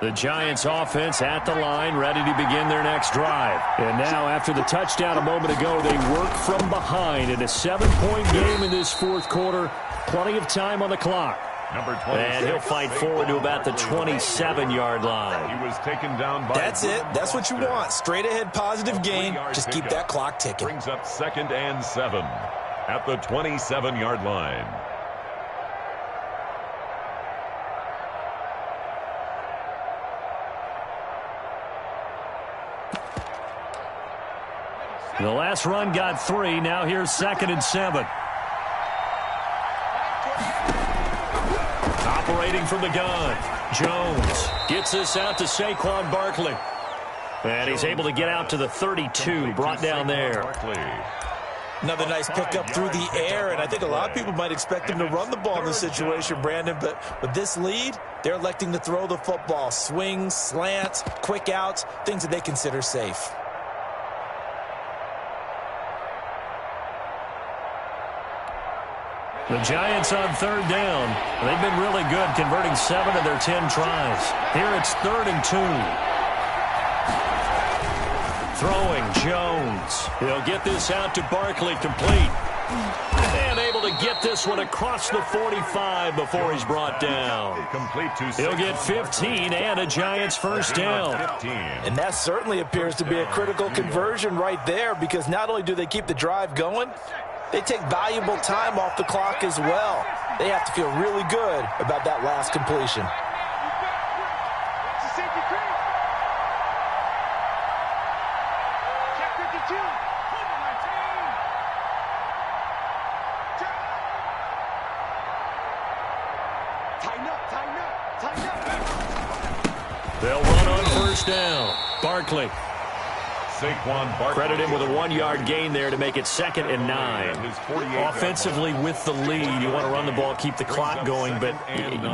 The Giants offense at the line, ready to begin their next drive. And now, after the touchdown a moment ago, they work from behind in a 7-point game in this fourth quarter. Plenty of time on the clock. Number 26. And he'll fight forward to about the 27-yard line. He was taken down by... That's it. That's what you want. Straight ahead positive gain. Just keep that clock ticking. Brings up 2nd and 7 at the 27-yard line. The last run got 3. Now here's 2nd and 7. Operating from the gun. Jones gets this out to Saquon Barkley. And he's able to get out to the 32, brought down there. Another nice pickup through the air, and I think a lot of people might expect him to run the ball in this situation, Brandon, but with this lead, they're electing to throw the football. Swings, slants, quick outs, things that they consider safe. The Giants on 3rd down. They've been really good converting 7 of their 10 tries. Here it's 3rd and 2. Throwing Jones. He'll get this out to Barkley, complete. And able to get this one across the 45 before he's brought down. He'll get 15 and a Giants first down. And that certainly appears to be a critical conversion right there, because not only do they keep the drive going, they take valuable time off the clock as well. They have to feel really good about that last completion. They'll run on first down. Barkley. Saquon Barkley. Credit him with a 1-yard gain there to make it 2nd and 9. Offensively with the lead, you want to run the ball, keep the clock going, but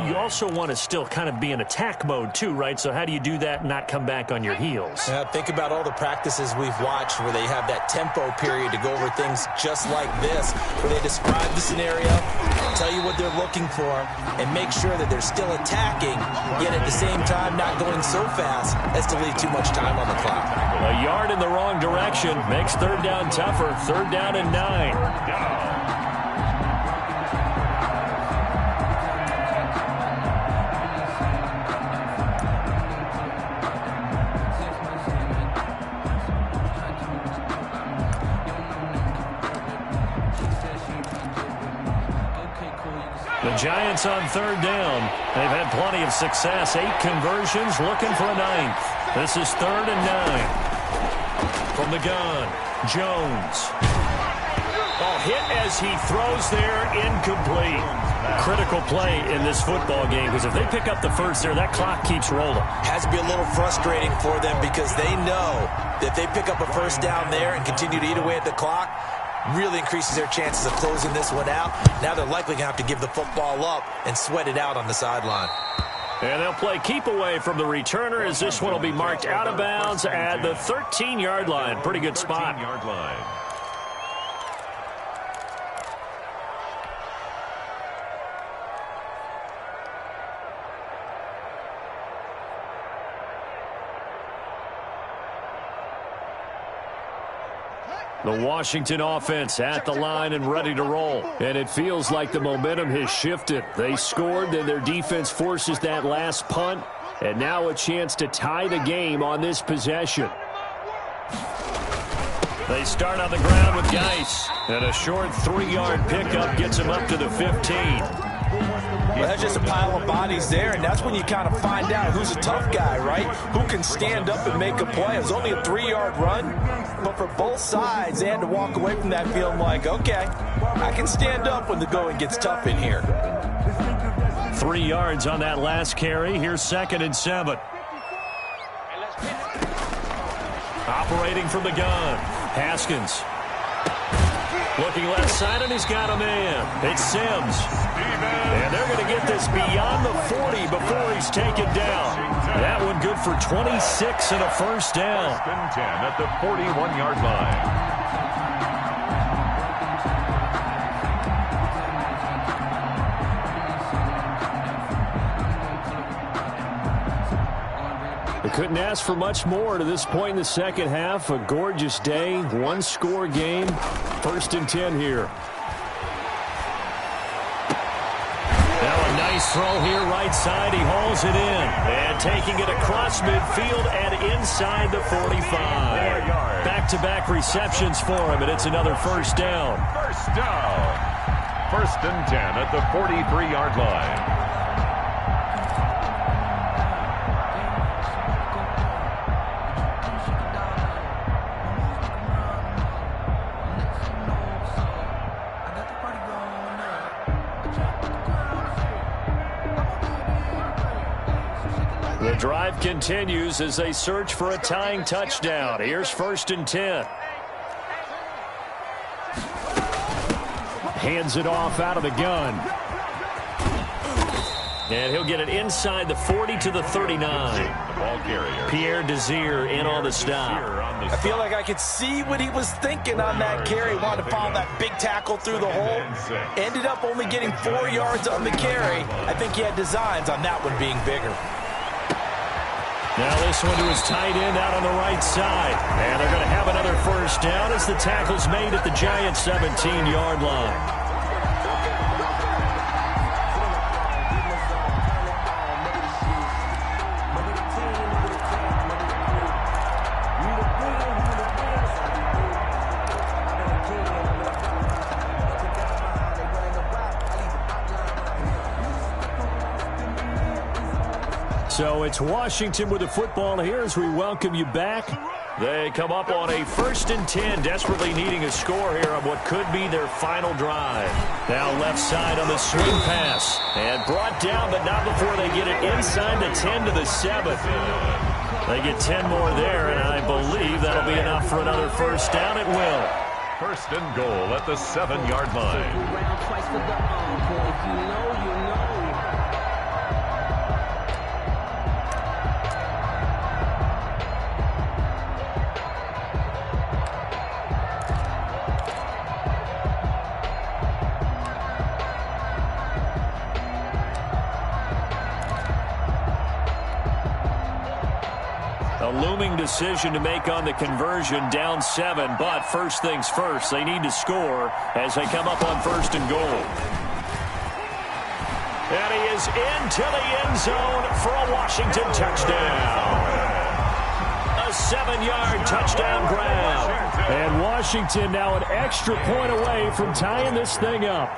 you also want to still kind of be in attack mode too, right? So how do you do that and not come back on your heels? Yeah, think about all the practices we've watched where they have that tempo period to go over things just like this, where they describe the scenario, tell you what they're looking for, and make sure that they're still attacking, yet at the same time not going so fast as to leave too much time on the clock. A yard in the wrong direction makes 3rd down tougher. 3rd down and 9. The Giants on 3rd down. They've had plenty of success. 8 conversions, looking for a 9th. This is 3rd and 9. From the gun, Jones. Oh, hit as he throws there, incomplete. Critical play in this football game, because if they pick up the first there, that clock keeps rolling. Has to be a little frustrating for them because they know that if they pick up a first down there and continue to eat away at the clock, really increases their chances of closing this one out. Now they're likely going to have to give the football up and sweat it out on the sideline. And they'll play keep away from the returner as this one will be marked out of bounds at the 13-yard line. Pretty good spot. 13-yard line. The Washington offense at the line and ready to roll. And it feels like the momentum has shifted. They scored, then their defense forces that last punt. And now a chance to tie the game on this possession. They start on the ground with Geis. And a short 3-yard pickup gets him up to the 15. Well, that's just a pile of bodies there, and that's when you kind of find out who's a tough guy, right? Who can stand up and make a play. It was only a 3-yard run, but for both sides, they had to walk away from that feeling like, okay, I can stand up when the going gets tough in here. 3 yards on that last carry. Here's 2nd and 7. Operating from the gun, Haskins. Looking left side, and he's got a man. It's Sims. And they're going to get this beyond the 40 before he's taken down. That one good for 26 and a first down. 1st and 10 at the 41-yard line. Couldn't ask for much more to this point in the second half. A gorgeous day, one-score game. 1st and 10 here. Now a nice throw here, right side. He hauls it in. And taking it across midfield and inside the 45. Back-to-back receptions for him, and it's another first down. First down. 1st and 10 at the 43-yard line. The drive continues as they search for a tying touchdown. Here's 1st and 10. Hands it off out of the gun. And he'll get it inside the 40 to the 39. The ball carrier. Pierre Desir in on the stop. I feel like I could see what he was thinking on that carry. Wanted to follow that big tackle through the hole. Ended up only getting 4 yards on the carry. I think he had designs on that one being bigger. Now this one to his tight end out on the right side. And they're going to have another first down as the tackle's made at the Giants' 17-yard line. So it's Washington with the football here as we welcome you back. They come up on a 1st and 10, desperately needing a score here on what could be their final drive. Now left side on the swing pass. And brought down, but not before they get it inside the 10 to the 7. They get 10 more there, and I believe that'll be enough for another first down. It will. 1st and goal at the 7-yard line. A looming decision to make on the conversion, down 7, but first things first, they need to score as they come up on 1st and goal. And he is into the end zone for a Washington touchdown. A 7-yard touchdown grab. And Washington now an extra point away from tying this thing up.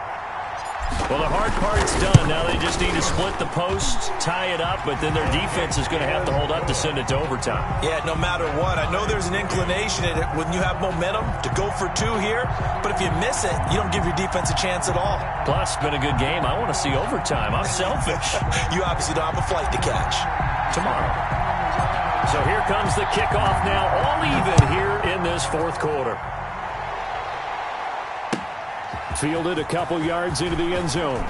Well, the hard part's done. Now they just need to split the post, tie it up, but then their defense is going to have to hold up to send it to overtime. Yeah, no matter what. I know there's an inclination in it when you have momentum to go for two here, but if you miss it, you don't give your defense a chance at all. Plus, it's been a good game. I want to see overtime. I'm selfish. You obviously don't have a flight to catch. Tomorrow. So here comes the kickoff now, all even here in this fourth quarter. Fielded a couple yards into the end zone.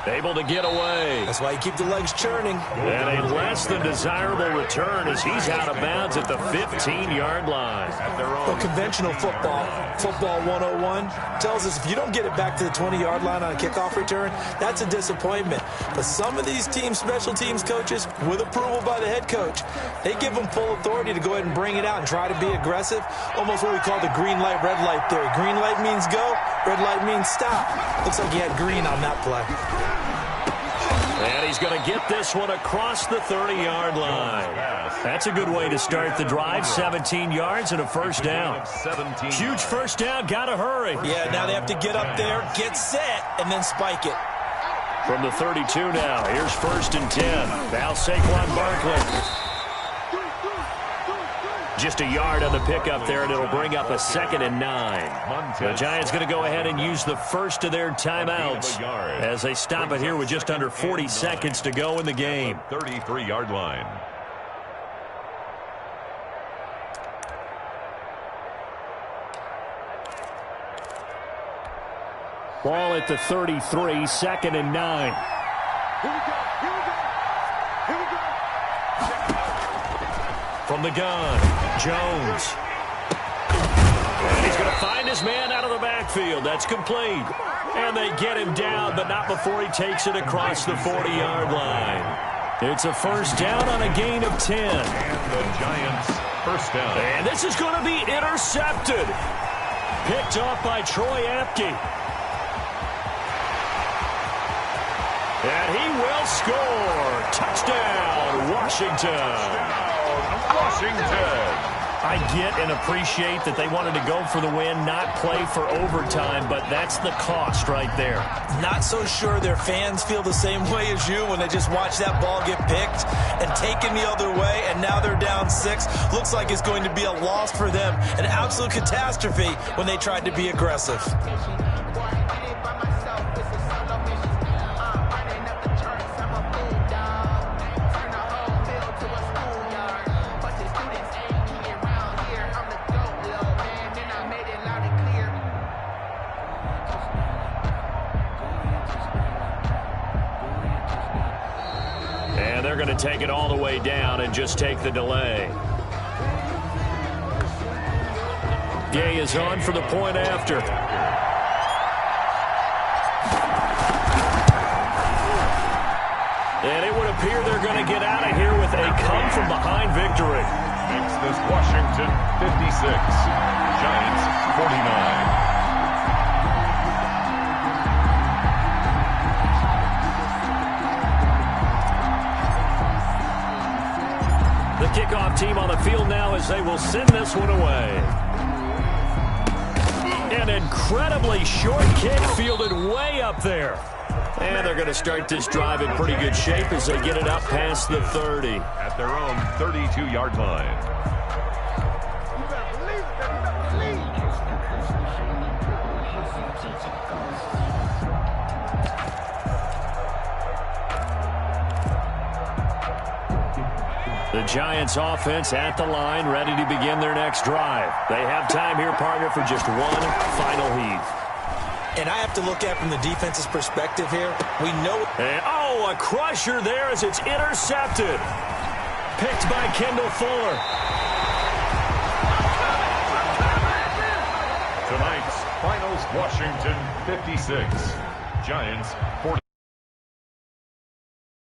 Able to get away. That's why you keep the legs churning. And a less than desirable return as he's out of bounds at the 15-yard line. Well, conventional football 101, tells us if you don't get it back to the 20-yard line on a kickoff return, that's a disappointment. But some of these teams, special teams coaches, with approval by the head coach, they give them full authority to go ahead and bring it out and try to be aggressive. Almost what we call the green light, red light theory. Green light means go, red light means stop. Looks like he had green on that play. And he's going to get this one across the 30-yard line. That's a good way to start the drive. 17 yards and a first down. Huge first down. Got to hurry. Yeah, now they have to get up there, get set, and then spike it. From the 32 now, here's first and 10. Now Saquon Barkley. Just a yard on the pickup there, and it'll bring up a 2nd and 9. The Giants going to go ahead and use the first of their timeouts as they stop it here with just under 40 seconds to go in the game. 33-yard line. Ball at the 33, 2nd and 9. From the gun, Jones. And he's going to find his man out of the backfield. That's complete. And they get him down, but not before he takes it across the 40-yard line. It's a first down on a gain of 10. And the Giants first down. And this is going to be intercepted. Picked off by Troy Apke. And he will score. Touchdown, Washington. Washington. I get and appreciate that they wanted to go for the win, not play for overtime, but that's the cost right there. Not so sure their fans feel the same way as you when they just watch that ball get picked and taken the other way, and now they're down 6. Looks like it's going to be a loss for them. An absolute catastrophe when they tried to be aggressive. They're going to take it all the way down and just take the delay. Gay is on for the point after. And it would appear they're going to get out of here with a come-from-behind victory. Makes this Washington 56, Giants 49. The kickoff team on the field now as they will send this one away. An incredibly short kick fielded way up there. And they're going to start this drive in pretty good shape as they get it up past the 30. At their own 32-yard line. The Giants offense at the line, ready to begin their next drive. They have time here, partner, for just one final heave. And I have to look at it from the defense's perspective here. We know. And, a crusher there as it's intercepted. Picked by Kendall Fuller. Tonight's finals, Washington 56, Giants 40.